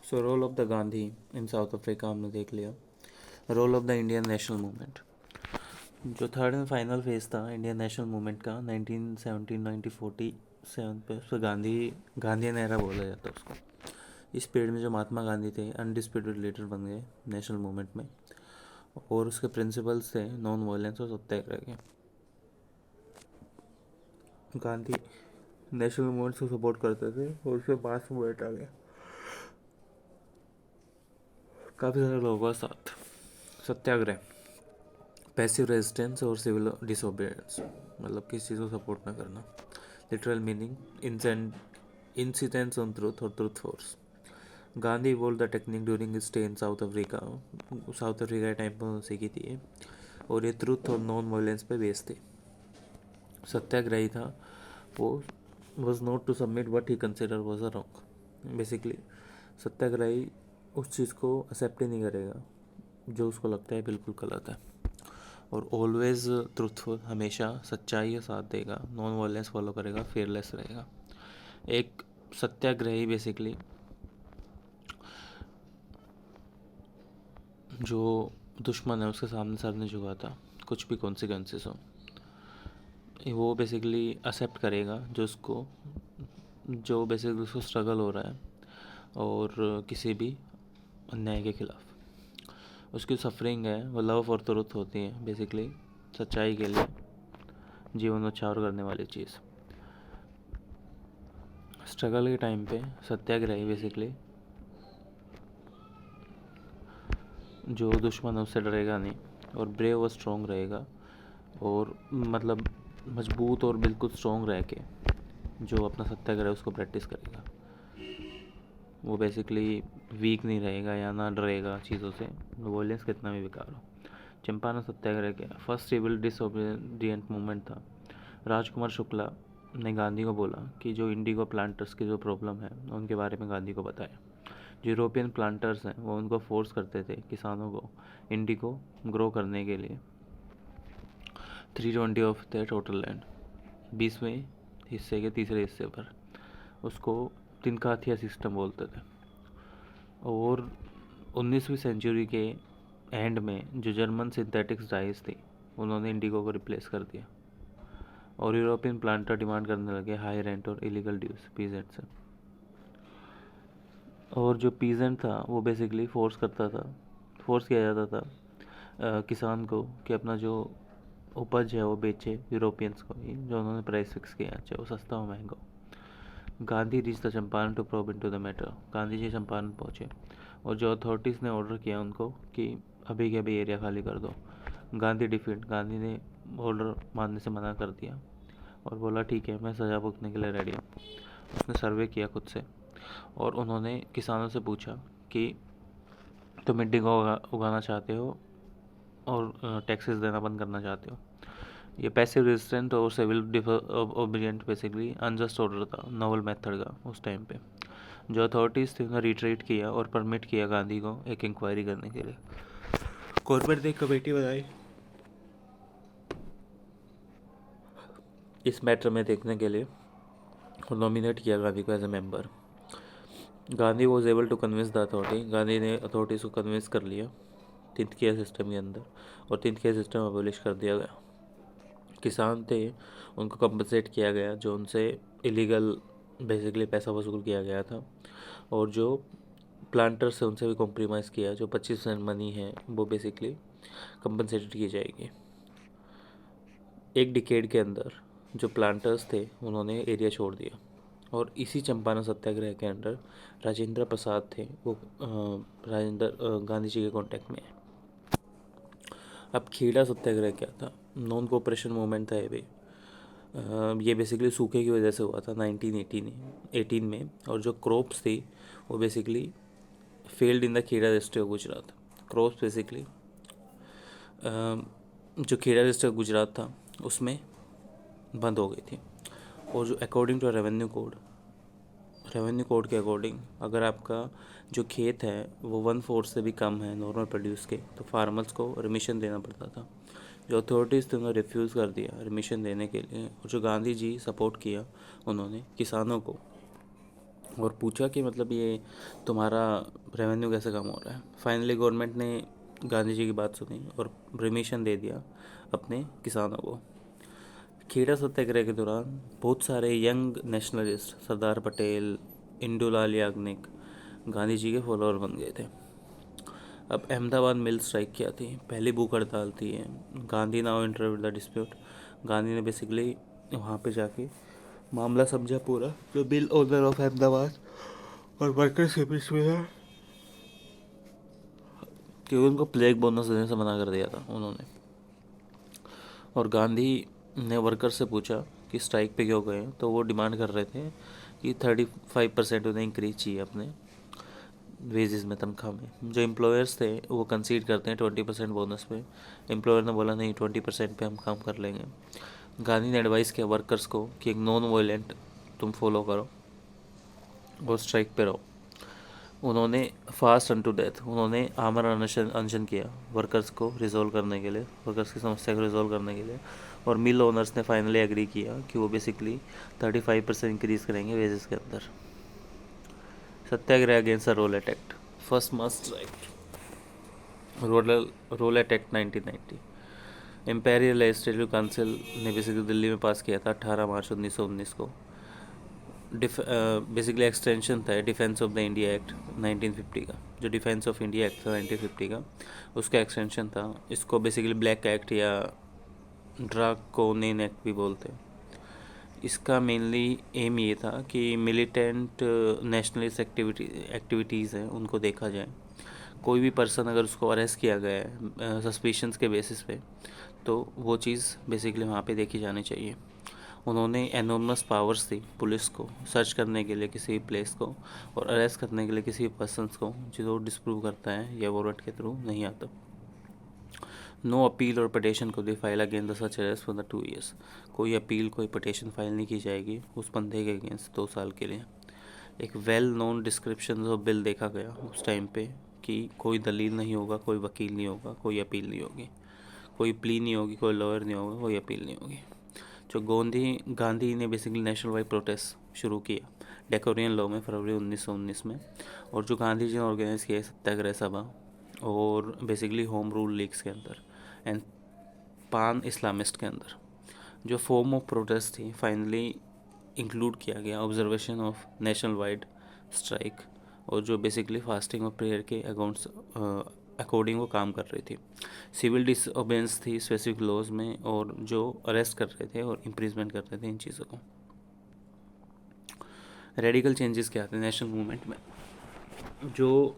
So role of the Gandhi in South Africa हमने देख लिया। Role of the Indian national movement, जो third and final phase था Indian national movement का 1917-1947 पे, उसको गांधीयन एरा बोला जाता है उसको। इस पीरियड में जो महात्मा गांधी थे अनडिस्प्यूटेड लीडर बन गए नेशनल मूवमेंट में, और उसके प्रिंसिपल्स थे नॉन वायलेंस और सत्याग्रह के। गांधी नेशनल मूवमेंट को सपोर्ट करते थे और उसके मास मूवमेंट आ गया काफ़ी सारे लोगों का साथ। सत्याग्रह, पैसिव रेजिस्टेंस और सिविल डिसोबीडियंस, मतलब किसी चीज़ को सपोर्ट ना करना। Literal meaning incidents on truth और truth force. Gandhi evolve the technique during stay in South Africa. South Africa के टाइम पर उन्होंने सीखी थी ये, और ये ट्रूथ और नॉन वायलेंस पे बेस्ड थी। सत्याग्रही था वो was not to submit what he consider was a wrong. Basically satyagrahi उस चीज़ को एक्सेप्ट ही नहीं करेगा जो उसको लगता है बिल्कुल गलत है, और ऑलवेज ट्रूथफुल, हमेशा सच्चाई का साथ देगा, नॉन वायलेंस फॉलो करेगा, फेयरलेस रहेगा। एक सत्याग्रही बेसिकली जो दुश्मन है उसके सामने सर नहीं झुकाता, कुछ भी कॉन्सिक्वेंसेस हो। वो बेसिकली एक्सेप्ट करेगा जो बेसिकली उसको स्ट्रगल हो रहा है, और किसी भी अन्याय के खिलाफ उसकी सफरिंग है वो लव और ट्रुथ होती है, बेसिकली सच्चाई के लिए जीवन उछावर करने वाली चीज़। स्ट्रगल के टाइम पे सत्याग्रही बेसिकली जो दुश्मन है उससे डरेगा नहीं, और ब्रेव और स्ट्रॉन्ग रहेगा, और मतलब मजबूत और बिल्कुल स्ट्रॉन्ग रह के जो अपना सत्याग्रह उसको प्रैक्टिस करेगा। वो बेसिकली वीक नहीं रहेगा या ना डरेगा चीज़ों से, वॉयलेंस कितना भी बेकार हो। चंपारण सत्याग्रह क्या फर्स्ट सिविल डिसोबीडिएंट मूवमेंट था। राजकुमार शुक्ला ने गांधी को बोला कि जो इंडिगो प्लांटर्स की जो प्रॉब्लम है उनके बारे में गांधी को बताया। जो यूरोपियन प्लांटर्स हैं वो उनको फोर्स करते थे किसानों को इंडिगो ग्रो करने के लिए। 320 ऑफ द टोटल लैंड, 20वें हिस्से के तीसरे हिस्से पर, उसको तिनकाथिया सिस्टम बोलते थे। और 19वीं सेंचुरी के एंड में जो जर्मन सिंथेटिक्स डाइस थी उन्होंने इंडिगो को रिप्लेस कर दिया, और यूरोपियन प्लांटर डिमांड करने लगे हाई रेंट और इलीगल ड्यूज पीजेंट से। और जो पीजेंट था वो बेसिकली फोर्स किया जाता था किसान को कि अपना जो उपज है वो बेचे यूरोपियंस को ही, जो उन्होंने प्राइस फिक्स किया, चाहे वो सस्ता हो महंगा हो। Gandhi reach the Champaran to probe into the matter. Gandhi ji Champaran पहुँचे, और जो अथॉरिटीज़ ने ऑर्डर किया उनको कि अभी के अभी एरिया खाली कर दो। गांधी ने ऑर्डर मानने से मना कर दिया और बोला ठीक है मैं सज़ा भुगतने के लिए रेडी हूँ। उसने सर्वे किया खुद से, और उन्होंने किसानों से पूछा कि तुम इंडिगो उगाना चाहते हो और टैक्सेस देना बंद करना चाहते हो। ये पैसिव रेजिस्टेंट और civil obedient basically unjust order था, नोवल मेथड का उस टाइम पे। जो अथॉरिटीज़ थी उन्होंने रिट्रीट किया और परमिट किया गांधी को एक इंक्वायरी करने के लिए। गवर्नमेंट ने एक कमेटी बनाई इस मैटर में देखने के लिए, और नॉमिनेट किया गांधी को as a member. Gandhi was able to convince the authority. Gandhi ने अथॉरिटीज़ को कन्विंस कर लिया तिनकिया सिस्टम के अंदर, और तिनकिया सिस्टम अबोलिश कर दिया गया। किसान थे उनको कंपनसेट किया गया, जो उनसे इलीगल बेसिकली पैसा वसूल किया गया था, और जो प्लांटर्स है उनसे भी कॉम्प्रोमाइज़ किया। जो 25% मनी है वो बेसिकली कंपनसेटेड की जाएगी। एक डिकेड के अंदर जो प्लांटर्स थे उन्होंने एरिया छोड़ दिया, और इसी चंपारण सत्याग्रह के अंदर राजेंद्र प्रसाद थे, वो गांधी जी के कांटेक्ट में है। अब खेड़ा सत्याग्रह क्या था? नॉन कोऑपरेशन मूवमेंट था ये भी। ये बेसिकली सूखे की वजह से हुआ था 1918 में, और जो क्रॉप्स थी वो basically failed in the Kheda district of Gujarat. Crops basically जो खेड़ा डिस्ट्रिक्ट गुजरात था उसमें बंद हो गई थी, और जो अकॉर्डिंग टू रेवेन्यू कोड के अकॉर्डिंग अगर आपका जो खेत है वो 1/4 से भी कम है नॉर्मल प्रोड्यूस के, तो फार्मर्स को रिमिशन देना पड़ता था। जो अथॉरिटीज़ थी उन्होंने रिफ्यूज़ कर दिया रिमिशन देने के लिए, और जो गांधी जी सपोर्ट किया उन्होंने किसानों को और पूछा कि मतलब ये तुम्हारा रेवेन्यू कैसे कम हो रहा है। फाइनली गवर्नमेंट ने गांधी जी की बात सुनी और परमिशन दे दिया अपने किसानों को। खेड़ा सत्याग्रह के दौरान बहुत सारे यंग नेशनलिस्ट सरदार पटेल, इंदुलाल याग्निक गांधी जी के फॉलोअर बन गए थे। अब अहमदाबाद मिल स्ट्राइक क्या थी, पहली भूख हड़ताल थी ये। Gandhi now interview the dispute. Gandhi ने बेसिकली वहाँ पे जाके मामला समझा पूरा, जो बिल ओनर ऑफ अहमदाबाद और वर्कर्स के बीच में है, क्योंकि उनको प्लेग बोनस देने से मना कर दिया था उन्होंने। और गांधी ने वर्कर से पूछा कि स्ट्राइक पे क्यों गए, तो वो डिमांड कर रहे थे कि 35% उन्हें इंक्रीज चाहिए अपने वेजेस में, तनख्वाह में। जो एम्प्लॉयर्स थे वो कंसीड करते हैं 20% बोनस पे। एम्प्लॉयर ने बोला नहीं, 20% पे हम काम कर लेंगे। गांधी ने एडवाइस किया वर्कर्स को कि एक नॉन वायलेंट तुम फॉलो करो और स्ट्राइक पे रहो। उन्होंने फास्ट अन टू डेथ, उन्होंने आमरण अनशन किया वर्कर्स को रिजोल्व करने के लिए, वर्कर्स की समस्या को रिजोल्व करने के लिए। और मिल ओनर्स ने फाइनली एग्री किया कि वो बेसिकली 35% इंक्रीज करेंगे वेजेस के अंदर। Satyagraha against the Rowlatt act, first mass strike, Rowlatt act 1990। Imperial legislative council ने बेसिकली दिल्ली में पास किया था 18 मार्च 1919 को। बेसिकली एक्सटेंशन था defence of the India act 1950 का। जो डिफेंस ऑफ इंडिया एक्ट था 1950 का, उसका एक्सटेंशन था। इसको बेसिकली ब्लैक एक्ट या ड्राकोनियन एक्ट भी बोलते हैं। इसका मेनली एम ये था कि मिलिटेंट नेशनलिस्ट एक्टिविटीज़ हैं उनको देखा जाए। कोई भी पर्सन अगर उसको अरेस्ट किया गया है सस्पिशंस के बेसिस पे, तो वो चीज़ बेसिकली वहाँ पे देखी जानी चाहिए। उन्होंने एनॉर्मस पावर्स दी पुलिस को सर्च करने के लिए किसी प्लेस को, और अरेस्ट करने के लिए किसी पर्सनस को जो डिस्प्रूव करता है या वारंट के थ्रू नहीं आता। नो अपील और पटिशन को दी file against the such arrest for the 2 years। कोई अपील कोई पटिशन फाइल नहीं की जाएगी उस बंदे के अगेंस्ट 2 साल के लिए। एक well known description of bill देखा गया उस टाइम पे कि कोई दलील नहीं होगा, कोई वकील नहीं होगा, कोई अपील नहीं होगी, कोई प्ली नहीं होगी, कोई लॉयर नहीं होगा, कोई अपील नहीं होगी। जो गांधी ने बेसिकली नेशनल वाइड प्रोटेस्ट शुरू किया डेकोरियन लॉ में फरवरी 1919 में। और जो गांधी जी ने ऑर्गेनाइज किया सत्याग्रह सभा और बेसिकली होम रूल लीग्स के अंदर एंड पान इस्लामिस्ट के अंदर, जो फॉर्म ऑफ प्रोटेस्ट थी फाइनली इंक्लूड किया गया observation of national wide strike, और जो बेसिकली फास्टिंग और प्रेयर के अकॉर्डिंग वो काम कर रही थी। सिविल डिसओबेंस थी स्पेसिफिक लॉज में, और जो अरेस्ट कर रहे थे और इम्प्रिजमेंट कर रहे थे इन चीज़ों को। रेडिकल चेंजेस क्या थे नेशनल मूवमेंट में, जो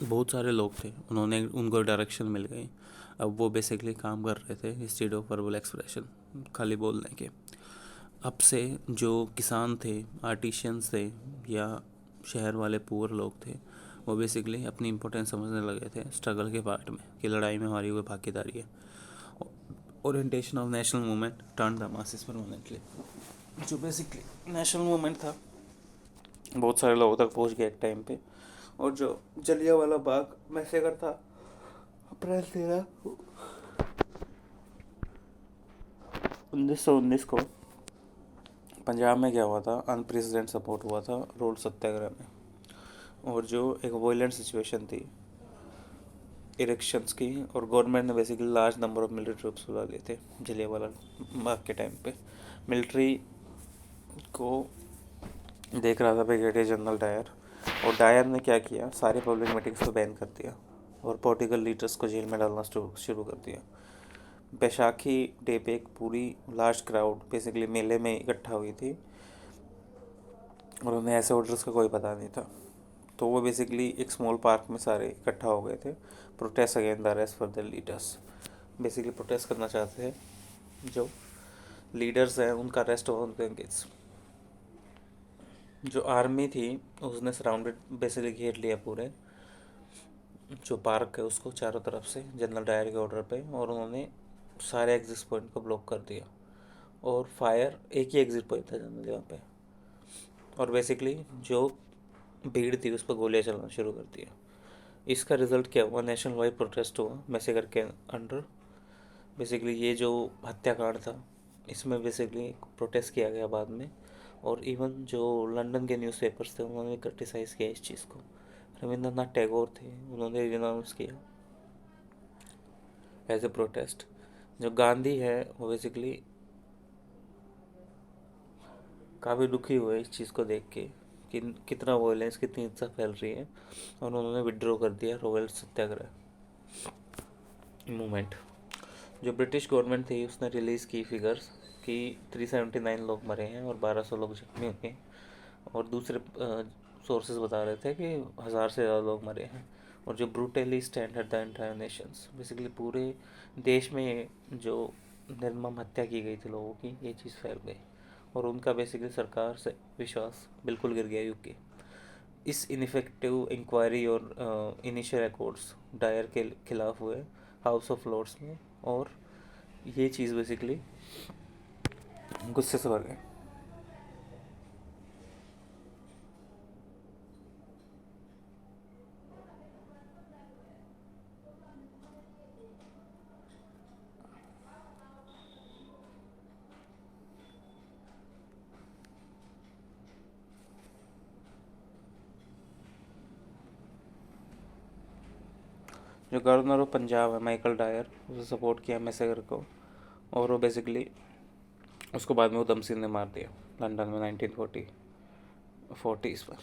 बहुत सारे लोग थे उन्होंने उनको डायरेक्शन मिल गई। अब वो बेसिकली काम कर रहे थे इंस्टेड ऑफ वर्बल एक्सप्रेशन, खाली बोलने के। अब से जो किसान थे, आर्टिशियंस थे, या शहर वाले पुअर लोग थे, वो बेसिकली अपनी इम्पोर्टेंस समझने लगे थे स्ट्रगल के पार्ट में कि लड़ाई में हमारी कोई भागीदारी है। Orientation of national movement turn the masses permanently. जो बेसिकली नेशनल मूवमेंट था बहुत सारे लोगों तक पहुंच गया एक टाइम पे। और जो जलियांवाला बाग मैसेकर था अप्रैल 13, 1919 को पंजाब में क्या हुआ था, अनप्रेसिडेंट सपोर्ट हुआ था रोड सत्याग्रह में। और जो एक वायलेंट सिचुएशन थी इलेक्शंस की, और गवर्नमेंट ने basically large number of military troops बुला लिए थे जलियांवाला बाग के टाइम पे। मिलिट्री को देख रहा था ब्रिगेडियर जनरल डायर, और डायर ने क्या किया, सारे पब्लिक मीटिंग्स को बैन कर दिया और पॉलिटिकल लीडर्स को जेल में डालना शुरू कर दिया। बैसाखी डे पे एक पूरी लार्ज क्राउड बेसिकली मेले में इकट्ठा हुई थी, और उन्हें ऐसे ऑर्डर्स का कोई पता नहीं था। तो वो बेसिकली एक स्मॉल पार्क में सारे इकट्ठा हो गए थे, protest against the arrest for the leaders. Basically protest करना चाहते थे जो लीडर्स हैं उनका अरेस्ट हो उनके अगेंस्ट। जो आर्मी थी उसने सराउंडेड बेसिकली घेर लिया पूरे जो पार्क है उसको चारों तरफ से जनरल डायर के ऑर्डर पे, और उन्होंने सारे एग्जिट पॉइंट को ब्लॉक कर दिया। और फायर, एक ही एग्जिट पॉइंट था जनरली वहाँ पे, और बेसिकली जो भीड़ थी उस पर गोलियाँ चलाना शुरू कर दिया। इसका रिजल्ट क्या हुआ, नेशनल वाइड प्रोटेस्ट हुआ मैसेकर के अंडर। बेसिकली ये जो हत्याकांड था इसमें बेसिकली प्रोटेस्ट किया गया बाद में, और इवन जो लंदन के न्यूज़पेपर्स थे उन्होंने क्रिटिसाइज़ किया इस चीज़ को। रविंद्रनाथ टैगोर थे, उन्होंने रिनाउंस किया एज ए प्रोटेस्ट। जो गांधी है वो बेसिकली काफ़ी दुखी हुए इस चीज़ को देख के कि कितना वायलेंस, कितनी हिंसा फैल रही है, और उन्होंने विड्रॉ कर दिया रॉयल सत्याग्रह मूवमेंट। जो ब्रिटिश गवर्नमेंट थी उसने रिलीज़ की फिगर्स कि 379 लोग मरे हैं और 1200 लोग जख्मी हुए, और दूसरे सोर्सेज बता रहे थे कि 1000 से ज़्यादा लोग मरे हैं। और जो brutally stand at the entire Nations, basically पूरे देश में जो निर्मम हत्या की गई थी लोगों की, ये चीज़ फैल गई और उनका बेसिकली सरकार से विश्वास बिल्कुल गिर गया यूके। इस इनफेक्टिव इंक्वायरी और इनिशियल रिकॉर्ड्स डायर के खिलाफ हुए हाउस ऑफ लॉर्ड्स में, और ये चीज़ बेसिकली गुस्से से भर गए। जो गवर्नर ऑफ पंजाब है माइकल डायर, उसे सपोर्ट किया मैसेगर को, और वो बेसिकली उसको बाद में उधम सिंह ने मार दिया लंदन में 1940s पर।